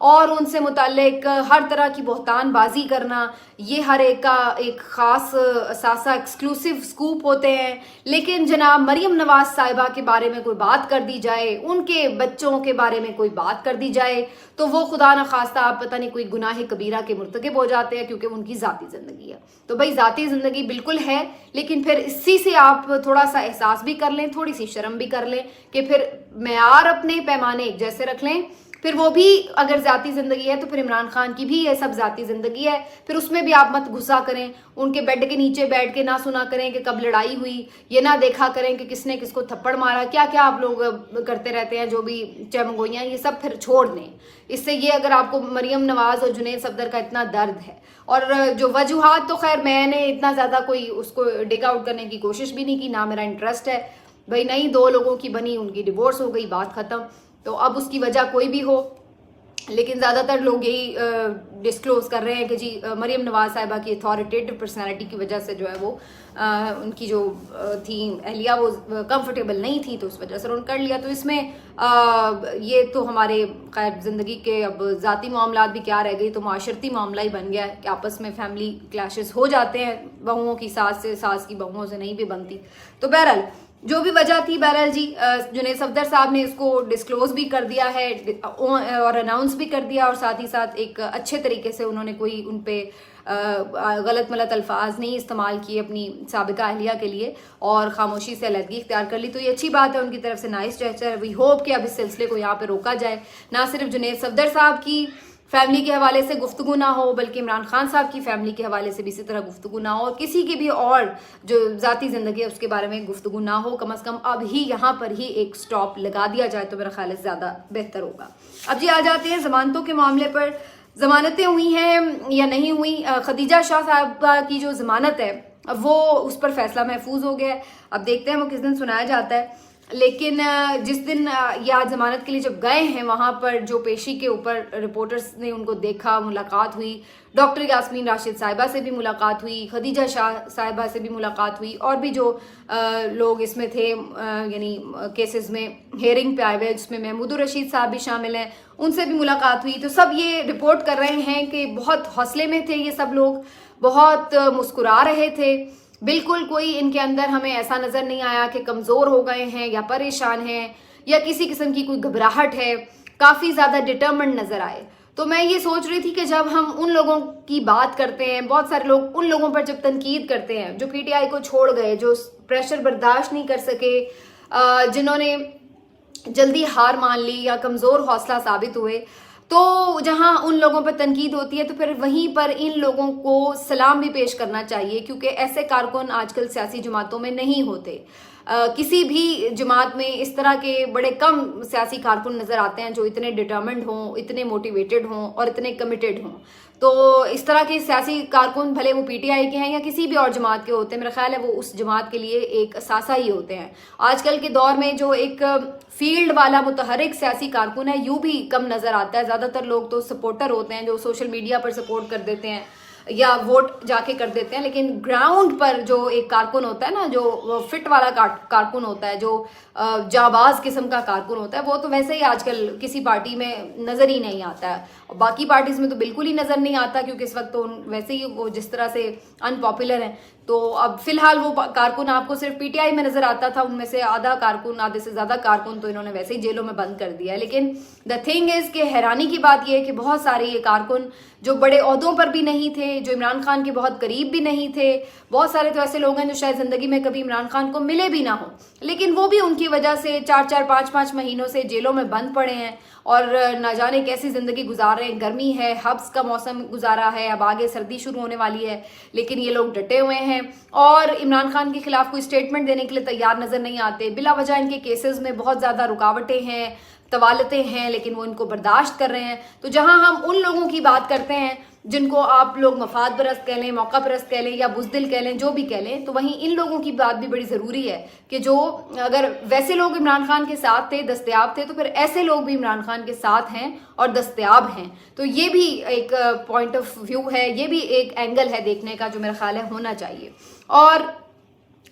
اور ان سے متعلق ہر طرح کی بہتان بازی کرنا، یہ ہر ایک کا ایک خاص اثاثہ ایکسکلوسیو سکوپ ہوتے ہیں. لیکن جناب مریم نواز صاحبہ کے بارے میں کوئی بات کر دی جائے، ان کے بچوں کے بارے میں کوئی بات کر دی جائے تو وہ خدا نخواستہ آپ پتہ نہیں کوئی گناہ کبیرہ کے مرتکب ہو جاتے ہیں، کیونکہ ان کی ذاتی زندگی ہے. تو بھائی ذاتی زندگی بالکل ہے، لیکن پھر اسی سے آپ تھوڑا سا احساس بھی کر لیں، تھوڑی سی شرم بھی کر لیں کہ پھر معیار اپنے پیمانے ایک جیسے رکھ لیں. پھر وہ بھی اگر ذاتی زندگی ہے تو پھر عمران خان کی بھی یہ سب ذاتی زندگی ہے، پھر اس میں بھی آپ مت غصہ کریں. ان کے بیڈ کے نیچے بیٹھ کے نہ سنا کریں کہ کب لڑائی ہوئی، یہ نہ دیکھا کریں کہ کس نے کس کو تھپڑ مارا، کیا کیا آپ لوگ کرتے رہتے ہیں جو بھی چمگوئیاں، یہ سب پھر چھوڑ دیں. اس سے یہ اگر آپ کو مریم نواز اور جنید صفدر کا اتنا درد ہے، اور جو وجوہات تو خیر میں نے اتنا زیادہ کوئی اس کو ڈگ آؤٹ کرنے کی کوشش بھی نہیں کی، نہ میرا انٹرسٹ ہے. بھائی نہیں، 2 لوگوں کی بنی، ان کی ڈیورس ہو گئی، بات ختم. تو اب اس کی وجہ کوئی بھی ہو، لیکن زیادہ تر لوگ یہی ڈسکلوز کر رہے ہیں کہ جی مریم نواز صاحبہ کی اتھارٹیٹو پرسنالٹی کی وجہ سے جو ہے وہ ان کی جو تھی اہلیہ وہ کمفرٹیبل نہیں تھی، تو اس وجہ سے انہوں نے کر لیا. تو اس میں یہ تو ہمارے خیر زندگی کے اب ذاتی معاملات بھی کیا رہ گئی، تو معاشرتی معاملہ ہی بن گیا ہے کہ آپس میں فیملی کلیشز ہو جاتے ہیں، بہوؤں کی ساس سے، ساس کی بہوؤں سے نہیں بھی بنتی. تو بہرحال جو بھی وجہ تھی، بہرحال جی جنید صفدر صاحب نے اس کو ڈسکلوز بھی کر دیا ہے اور اناؤنس بھی کر دیا، اور ساتھ ہی ساتھ ایک اچھے طریقے سے انہوں نے کوئی ان پہ غلط ملت الفاظ نہیں استعمال کیے اپنی سابقہ اہلیہ کے لیے، اور خاموشی سے علیحدگی اختیار کر لی. تو یہ اچھی بات ہے ان کی طرف سے، نائس جسچر. وی ہوپ کہ اب اس سلسلے کو یہاں پہ روکا جائے، نہ صرف جنید صفدر صاحب کی فیملی کے حوالے سے گفتگو نہ ہو، بلکہ عمران خان صاحب کی فیملی کے حوالے سے بھی اسی طرح گفتگو نہ ہو، اور کسی کی بھی اور جو ذاتی زندگی ہے اس کے بارے میں گفتگو نہ ہو. کم از کم اب ہی یہاں پر ہی ایک سٹاپ لگا دیا جائے تو میرا خیال ہے زیادہ بہتر ہوگا. اب جی آ جاتے ہیں ضمانتوں کے معاملے پر. ضمانتیں ہوئی ہیں یا نہیں ہوئی، خدیجہ شاہ صاحبہ کی جو ضمانت ہے وہ اس پر فیصلہ محفوظ ہو گیا ہے. اب دیکھتے ہیں وہ کس دن سنایا جاتا ہے. لیکن جس دن یا ضمانت کے لیے جب گئے ہیں وہاں پر جو پیشی کے اوپر رپورٹرز نے ان کو دیکھا، ملاقات ہوئی، ڈاکٹر یاسمین راشد صاحبہ سے بھی ملاقات ہوئی، خدیجہ شاہ صاحبہ سے بھی ملاقات ہوئی، اور بھی جو لوگ اس میں تھے یعنی کیسز میں ہیئرنگ پہ آئے ہوئے جس میں محمود الرشید صاحب بھی شامل ہیں، ان سے بھی ملاقات ہوئی. تو سب یہ رپورٹ کر رہے ہیں کہ بہت حوصلے میں تھے یہ سب لوگ، بہت مسکرا رہے تھے. بالکل کوئی ان کے اندر ہمیں ایسا نظر نہیں آیا کہ کمزور ہو گئے ہیں یا پریشان ہیں یا کسی قسم کی کوئی گھبراہٹ ہے. کافی زیادہ ڈٹرمنڈ نظر آئے. تو میں یہ سوچ رہی تھی کہ جب ہم ان لوگوں کی بات کرتے ہیں، بہت سارے لوگ ان لوگوں پر جب تنقید کرتے ہیں جو پی ٹی آئی کو چھوڑ گئے، جو پریشر برداشت نہیں کر سکے، جنہوں نے جلدی ہار مان لی یا کمزور حوصلہ ثابت ہوئے، تو جہاں ان لوگوں پر تنقید ہوتی ہے تو پھر وہیں پر ان لوگوں کو سلام بھی پیش کرنا چاہیے، کیونکہ ایسے کارکن آج کل سیاسی جماعتوں میں نہیں ہوتے. کسی بھی جماعت میں اس طرح کے بڑے کم سیاسی کارکن نظر آتے ہیں جو اتنے ڈٹرمنڈ ہوں، اتنے موٹیویٹڈ ہوں اور اتنے کمیٹڈ ہوں. تو اس طرح کے سیاسی کارکن بھلے وہ پی ٹی آئی کے ہیں یا کسی بھی اور جماعت کے ہوتے ہیں، میرا خیال ہے وہ اس جماعت کے لیے ایک اثاثہ ہی ہوتے ہیں. آج کل کے دور میں جو ایک فیلڈ والا متحرک سیاسی کارکن ہے یوں بھی کم نظر آتا ہے. زیادہ تر لوگ تو سپورٹر ہوتے ہیں جو سوشل میڈیا پر سپورٹ کر دیتے ہیں یا ووٹ جا کے کر دیتے ہیں، لیکن گراؤنڈ پر جو ایک کارکن ہوتا ہے نا، جو فٹ والا کارکن ہوتا ہے، جو جانباز قسم کا کارکن ہوتا ہے، وہ تو ویسے ہی آج کل کسی پارٹی میں نظر ہی نہیں آتا ہے. باقی پارٹیز میں تو بالکل ہی نظر نہیں آتا، کیونکہ اس وقت تو ویسے ہی وہ جس طرح سے ان پاپولر ہیں. تو اب فی الحال وہ کارکن آپ کو صرف پی ٹی آئی میں نظر آتا تھا، ان میں سے آدھا کارکن، آدھے سے زیادہ کارکن تو انہوں نے ویسے ہی جیلوں میں بند کر دیا ہے. لیکن دا تھنگ از کہ حیرانی کی بات یہ ہے کہ بہت سارے یہ کارکن جو بڑے عہدوں پر بھی نہیں تھے، جو عمران خان کے بہت قریب بھی نہیں تھے، بہت سارے تو ایسے لوگ ہیں جو شاید زندگی میں کبھی عمران خان کو ملے بھی نہ ہوں، لیکن وہ بھی ان کی وجہ سے 4-4 5-5 مہینوں سے جیلوں میں بند پڑے ہیں اور نہ جانے کیسی زندگی گزار رہے ہیں. گرمی ہے، حبس کا موسم گزارا ہے، اب آگے سردی شروع ہونے والی ہے، لیکن یہ لوگ ڈٹے ہوئے ہیں اور عمران خان کے خلاف کوئی اسٹیٹمنٹ دینے کے لیے تیار نظر نہیں آتے. بلا وجہ ان کے کیسز میں بہت زیادہ رکاوٹیں ہیں، توالتیں ہیں، لیکن وہ ان کو برداشت کر رہے ہیں. تو جہاں ہم ان لوگوں کی بات کرتے ہیں جن کو آپ لوگ مفاد پرست کہہ لیں، موقع پرست کہہ لیں یا بزدل کہہ لیں، جو بھی کہہ لیں، تو وہیں ان لوگوں کی بات بھی بڑی ضروری ہے کہ جو اگر ویسے لوگ عمران خان کے ساتھ تھے، دستیاب تھے، تو پھر ایسے لوگ بھی عمران خان کے ساتھ ہیں اور دستیاب ہیں. تو یہ بھی ایک پوائنٹ آف ویو ہے، یہ بھی ایک اینگل ہے دیکھنے کا جو میرا خیال ہے ہونا چاہیے. اور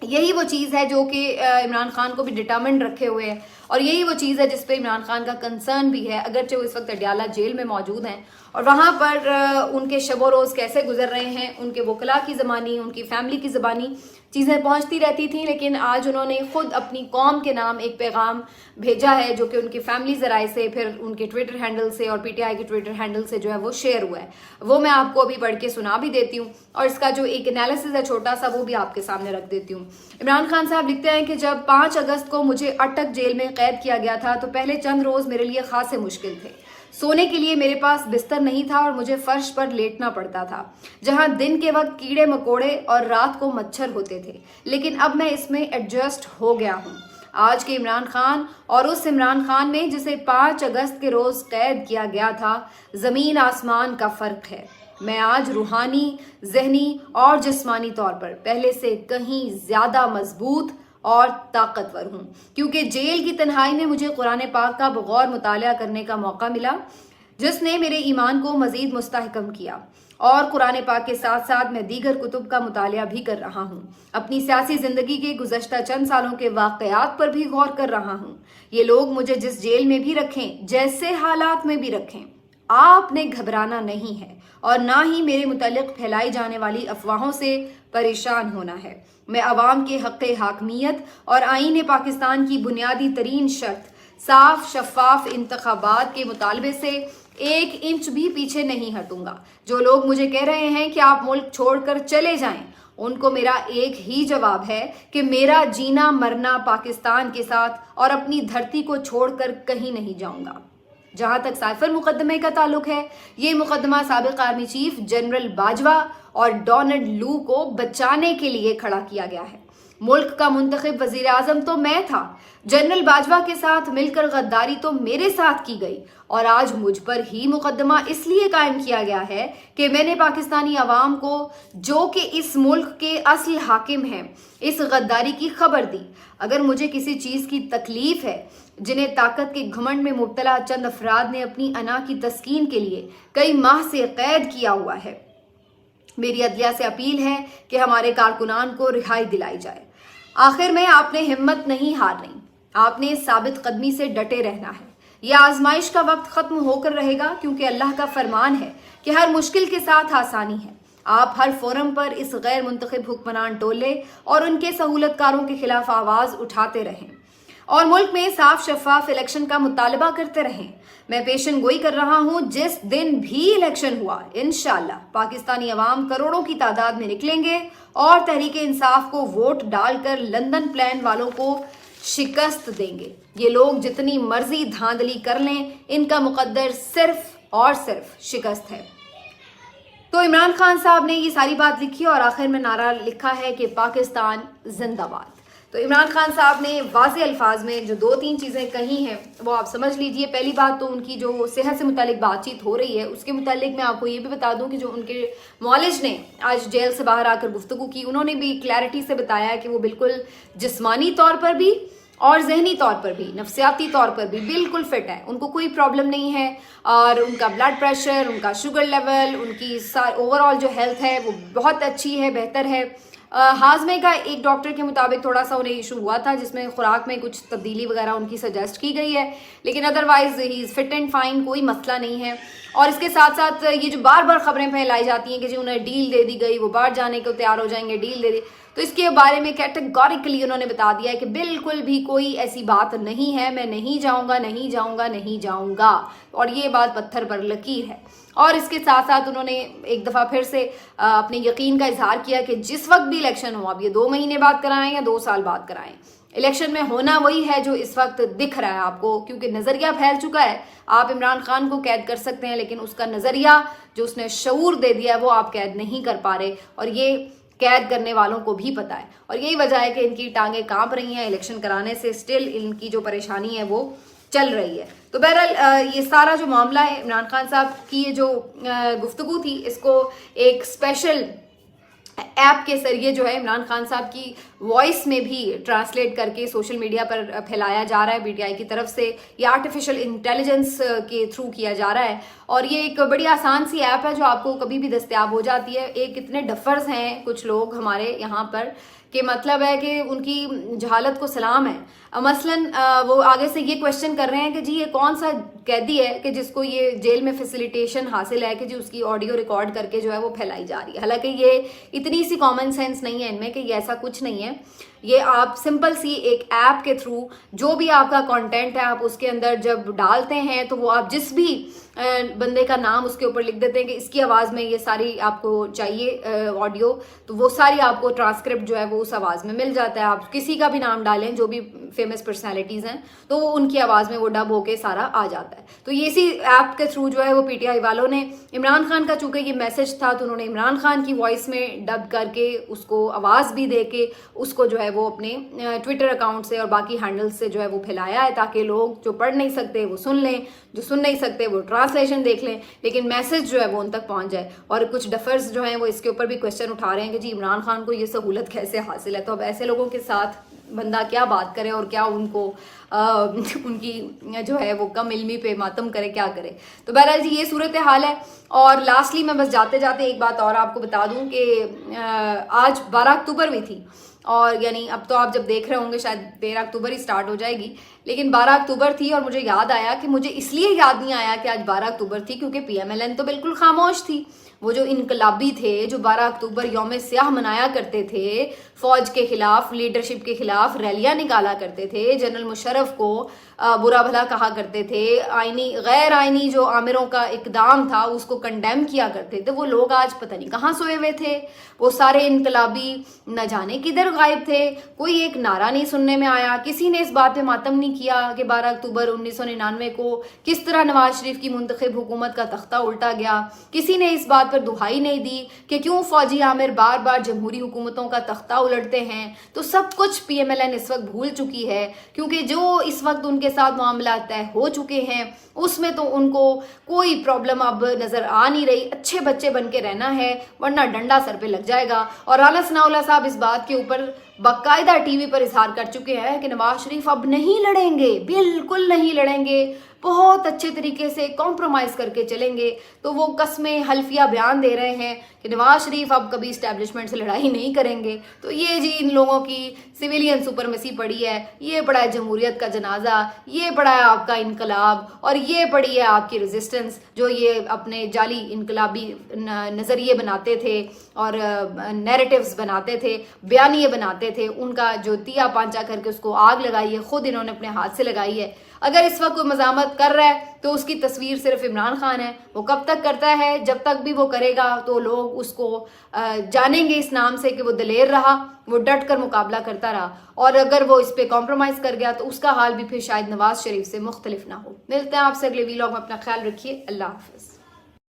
یہی وہ چیز ہے جو کہ عمران خان کو بھی ڈٹرمنڈ رکھے ہوئے ہے. اور یہی وہ چیز ہے جس پہ عمران خان کا کنسرن بھی ہے، اگرچہ وہ اس وقت اڈیالہ جیل میں موجود ہیں اور وہاں پر ان کے شب و روز کیسے گزر رہے ہیں، ان کے وکلاء کی زبانی، ان کی فیملی کی زبانی چیزیں پہنچتی رہتی تھیں، لیکن آج انہوں نے خود اپنی قوم کے نام ایک پیغام بھیجا ہے جو کہ ان کی فیملی ذرائع سے، پھر ان کے ٹویٹر ہینڈل سے اور پی ٹی آئی کے ٹویٹر ہینڈل سے جو ہے وہ شیئر ہوا ہے، وہ میں آپ کو ابھی پڑھ کے سنا بھی دیتی ہوں اور اس کا جو ایک انالیسس ہے چھوٹا سا وہ بھی آپ کے سامنے رکھ دیتی ہوں۔ عمران خان صاحب لکھتے ہیں کہ جب 5 اگست کو مجھے اٹک جیل میں قید کیا گیا تھا تو پہلے چند روز میرے لیے خاصے مشکل تھے۔ سونے کے لیے میرے پاس بستر نہیں تھا اور مجھے فرش پر لیٹنا پڑتا تھا، جہاں دن کے وقت کیڑے مکوڑے اور رات کو مچھر ہوتے تھے، لیکن اب میں اس میں ایڈجسٹ ہو گیا ہوں۔ آج کے عمران خان اور اس عمران خان میں جسے 5 اگست کے روز قید کیا گیا تھا، زمین آسمان کا فرق ہے۔ میں آج روحانی، ذہنی اور جسمانی طور پر پہلے سے کہیں زیادہ مضبوط اور طاقتور ہوں، کیونکہ جیل کی تنہائی میں مجھے قرآن پاک کا بغور مطالعہ کرنے کا موقع ملا، جس نے میرے ایمان کو مزید مستحکم کیا، اور قرآن پاک کے ساتھ ساتھ میں دیگر کتب کا مطالعہ بھی کر رہا ہوں۔ اپنی سیاسی زندگی کے گزشتہ چند سالوں کے واقعات پر بھی غور کر رہا ہوں۔ یہ لوگ مجھے جس جیل میں بھی رکھیں، جیسے حالات میں بھی رکھیں، آپ نے گھبرانا نہیں ہے اور نہ ہی میرے متعلق پھیلائی جانے والی افواہوں سے پریشان ہونا ہے۔ میں عوام کے حق حاکمیت اور آئین پاکستان کی بنیادی ترین شرط صاف شفاف انتخابات کے مطالبے سے 1 انچ بھی پیچھے نہیں ہٹوں گا۔ جو لوگ مجھے کہہ رہے ہیں کہ آپ ملک چھوڑ کر چلے جائیں، ان کو میرا ایک ہی جواب ہے کہ میرا جینا مرنا پاکستان کے ساتھ اور اپنی دھرتی کو چھوڑ کر کہیں نہیں جاؤں گا۔ جہاں تک سائفر مقدمے کا تعلق ہے، یہ مقدمہ سابق آرمی چیف جنرل باجوہ اور ڈونلڈ لو کو بچانے کے لیے کھڑا کیا گیا ہے۔ ملک کا منتخب وزیر اعظم تو میں تھا، جنرل باجوہ کے ساتھ مل کر غداری تو میرے ساتھ کی گئی، اور آج مجھ پر ہی مقدمہ اس لیے قائم کیا گیا ہے کہ میں نے پاکستانی عوام کو، جو کہ اس ملک کے اصل حاکم ہیں، اس غداری کی خبر دی۔ اگر مجھے کسی چیز کی تکلیف ہے، جنہیں طاقت کے گھمنڈ میں مبتلا چند افراد نے اپنی انا کی تسکین کے لیے کئی ماہ سے قید کیا ہوا ہے، میری عدلیہ سے اپیل ہے کہ ہمارے کارکنان کو رہائی دلائی جائے۔ آخر میں آپ نے ہمت نہیں ہارنی، آپ نے ثابت قدمی سے ڈٹے رہنا ہے۔ یہ آزمائش کا وقت ختم ہو کر رہے گا، کیونکہ اللہ کا فرمان ہے کہ ہر مشکل کے ساتھ آسانی ہے۔ آپ ہر فورم پر اس غیر منتخب حکمران ٹولے اور ان کے سہولت کاروں کے خلاف آواز اٹھاتے رہیں اور ملک میں صاف شفاف الیکشن کا مطالبہ کرتے رہیں۔ میں پیشن گوئی کر رہا ہوں، جس دن بھی الیکشن ہوا، انشاءاللہ پاکستانی عوام کروڑوں کی تعداد میں نکلیں گے اور تحریک انصاف کو ووٹ ڈال کر لندن پلان والوں کو شکست دیں گے۔ یہ لوگ جتنی مرضی دھاندلی کر لیں، ان کا مقدر صرف اور صرف شکست ہے۔ تو عمران خان صاحب نے یہ ساری بات لکھی اور آخر میں نعرہ لکھا ہے کہ پاکستان زندہ باد۔ تو عمران خان صاحب نے واضح الفاظ میں جو 2-3 چیزیں کہی ہیں وہ آپ سمجھ لیجئے۔ پہلی بات تو ان کی جو صحت سے متعلق بات چیت ہو رہی ہے اس کے متعلق میں آپ کو یہ بھی بتا دوں کہ جو ان کے معالج نے آج جیل سے باہر آ کر گفتگو کی، انہوں نے بھی کلیئرٹی سے بتایا ہے کہ وہ بالکل جسمانی طور پر بھی اور ذہنی طور پر بھی، نفسیاتی طور پر بھی بالکل فٹ ہے، ان کو کوئی پرابلم نہیں ہے، اور ان کا بلڈ پریشر، ان کا شوگر لیول، ان کی اوور آل جو ہیلتھ ہے وہ بہت اچھی ہے، بہتر ہے۔ ہاضمے کا ایک ڈاکٹر کے مطابق تھوڑا سا انہیں ایشو ہوا تھا، جس میں خوراک میں کچھ تبدیلی وغیرہ ان کی سجیسٹ کی گئی ہے، لیکن ادروائز ہی از فٹ اینڈ فائن، کوئی مسئلہ نہیں ہے۔ اور اس کے ساتھ ساتھ یہ جو بار بار خبریں پھیلائی جاتی ہیں کہ جی انہیں ڈیل دے دی گئی، وہ باہر جانے کو تیار ہو جائیں گے، ڈیل دے دی، تو اس کے بارے میں کیٹیگوریکلی انہوں نے بتا دیا ہے کہ بالکل بھی کوئی ایسی بات نہیں ہے، میں نہیں جاؤں گا، نہیں جاؤں گا، نہیں جاؤں گا، اور یہ بات پتھر پر لکیر ہے۔ اور اس کے ساتھ ساتھ انہوں نے ایک دفعہ پھر سے اپنے یقین کا اظہار کیا کہ جس وقت بھی الیکشن ہو، اب یہ 2 مہینے بعد کرائیں یا 2 سال بعد کرائیں، الیکشن میں ہونا وہی ہے جو اس وقت دکھ رہا ہے آپ کو، کیونکہ نظریہ پھیل چکا ہے۔ آپ عمران خان کو قید کر سکتے ہیں، لیکن اس کا نظریہ جو اس نے شعور دے دیا ہے وہ آپ قید نہیں کر پا رہے، اور یہ قید کرنے والوں کو بھی پتا ہے، اور یہی وجہ ہے کہ ان کی ٹانگیں کانپ رہی ہیں الیکشن کرانے سے، سٹل ان کی جو پریشانی ہے وہ چل رہی ہے۔ تو بہرحال یہ سارا جو معاملہ ہے، عمران خان صاحب کی یہ جو گفتگو تھی، اس کو ایک اسپیشل ایپ کے ذریعے جو ہے عمران خان صاحب کی وائس میں بھی ٹرانسلیٹ کر کے سوشل میڈیا پر پھیلایا جا رہا ہے پی ٹی آئی کی طرف سے. یہ آرٹیفیشل انٹیلیجنس کے تھرو کیا جا رہا ہے اور یہ ایک بڑی آسان سی ایپ ہے جو آپ کو کبھی بھی دستیاب ہو جاتی ہے. ایک اتنے ڈفرز ہیں کچھ لوگ ہمارے یہاں پر کہ مطلب ہے کہ ان کی جہالت کو سلام ہے. مثلاً وہ آگے سے یہ کوشچن کر رہے ہیں کہ جی یہ کون سا قیدی ہے کہ جس کو یہ جیل میں فیسیلیٹیشن حاصل ہے کہ جی اس کی آڈیو ریکارڈ کر کے جو ہے وہ پھیلائی جا رہی ہے. حالانکہ یہ اتنی سی کامن سینس نہیں ہے ان میں کہ یہ ایسا کچھ نہیں ہے. یہ آپ سمپل سی ایک ایپ کے تھرو جو بھی آپ کا کانٹینٹ ہے آپ اس کے اندر جب ڈالتے ہیں تو وہ آپ جس بھی بندے کا نام اس کے اوپر لکھ دیتے ہیں کہ اس کی آواز میں یہ ساری آپ کو چاہیے آڈیو, تو وہ ساری آپ کو ٹرانسکرپٹ جو ہے وہ اس آواز میں مل جاتا ہے. آپ کسی کا بھی نام ڈالیں جو بھی فیمس پرسنالٹیز ہیں تو وہ ان کی آواز میں وہ ڈب ہو کے سارا آ جاتا ہے. تو یہ اسی ایپ کے تھرو جو ہے وہ پی ٹی آئی والوں نے عمران خان کا چونکہ یہ میسج تھا تو انہوں نے عمران خان کی وائس میں ڈب کر کے اس کو آواز بھی دے کے اس کو جو ہے وہ اپنے ٹویٹر اکاؤنٹ سے اور باقی ہینڈل سے جو ہے وہ پھیلایا ہے تاکہ لوگ جو پڑھ نہیں سکتے وہ سن لیں, جو سن نہیں سکتے وہ ٹرانسلیشن دیکھ لیں, لیکن میسج جو ہے وہ ان تک پہنچ جائے. اور کچھ ڈفرز جو ہیں وہ اس کے اوپر بھی کوشچن اٹھا رہے ہیں کہ جی عمران خان کو یہ سہولت کیسے حاصل ہے. تو اب ایسے لوگوں کے ساتھ بندہ کیا بات کرے اور کیا ان کو ان کی جو ہے وہ کم علمی پہ ماتم کرے, کیا کرے. تو بہرحال جی یہ صورتحال ہے. اور لاسٹلی میں بس جاتے جاتے ایک بات اور آپ کو بتا دوں کہ آج 12 اکتوبر بھی تھی اور یعنی اب تو آپ جب دیکھ رہے ہوں گے شاید 13 اکتوبر ہی سٹارٹ ہو جائے گی, لیکن 12 اکتوبر تھی اور مجھے یاد آیا کہ مجھے اس لیے یاد نہیں آیا کہ آج 12 اکتوبر تھی کیونکہ پی ایم ایل این تو بالکل خاموش تھی. وہ جو انقلابی تھے جو 12 اکتوبر یوم سیاہ منایا کرتے تھے, فوج کے خلاف لیڈرشپ کے خلاف ریلیاں نکالا کرتے تھے, جنرل مشرف کو برا بھلا کہا کرتے تھے, آئینی غیر آئینی جو آمروں کا اقدام تھا اس کو کنڈیم کیا کرتے تھے, وہ لوگ آج پتہ نہیں کہاں سوئے ہوئے تھے. وہ سارے انقلابی نہ جانے کدھر غائب تھے. کوئی ایک نعرہ نہیں سننے میں آیا, کسی نے اس بات پہ ماتم نہیں کیا کہ 12 اکتوبر 1999 کو کس طرح نواز شریف کی منتخب حکومت کا تختہ الٹا گیا. کسی نے اس بات پر دہائی نہیں دی کہ کیوں فوجی عامر بار بار جمہوری حکومتوں کا تختہ الٹتے ہیں. تو سب کچھ پی ایم ایل این اس وقت بھول چکی ہے کیونکہ جو اس وقت ان کے ساتھ معاملات طے ہو چکے ہیں اس میں تو ان کو کوئی پرابلم اب نظر آ نہیں رہی. اچھے بچے بن کے رہنا ہے ورنہ ڈنڈا سر پہ لگ جائے گا. اور رانا ثناء اللہ صاحب اس بات کے اوپر باقاعدہ ٹی وی پر اظہار کر چکے ہیں کہ نواز شریف اب نہیں لڑیں گے, بالکل نہیں لڑیں گے, بہت اچھے طریقے سے کمپرومائز کر کے چلیں گے. تو وہ قسمیں حلفیہ بیان دے رہے ہیں کہ نواز شریف اب کبھی اسٹیبلشمنٹ سے لڑائی نہیں کریں گے. تو یہ جی ان لوگوں کی سویلین سپرمیسی پڑی ہے, یہ پڑا ہے جمہوریت کا جنازہ, یہ پڑا ہے آپ کا انقلاب, اور یہ پڑی ہے آپ کی ریزسٹنس جو یہ اپنے جعلی انقلابی نظریے بناتے تھے اور نیریٹیوز بناتے تھے, بیانیے بناتے تھے, ان کا جو تیا پانچا کر کے اس کو آگ لگائی ہے خود انہوں نے اپنے ہاتھ سے لگائی ہے. اگر اس وقت کوئی مزاحمت کر رہا ہے تو اس کی تصویر صرف عمران خان ہے. وہ کب تک کرتا ہے, جب تک بھی وہ کرے گا تو لوگ اس کو جانیں گے اس نام سے کہ وہ دلیر رہا, وہ ڈٹ کر مقابلہ کرتا رہا. اور اگر وہ اس پہ کمپرومائز کر گیا تو اس کا حال بھی پھر شاید نواز شریف سے مختلف نہ ہو. ملتے ہیں آپ سے اگلے ویلاگ میں, اپنا خیال رکھیے, اللہ حافظ.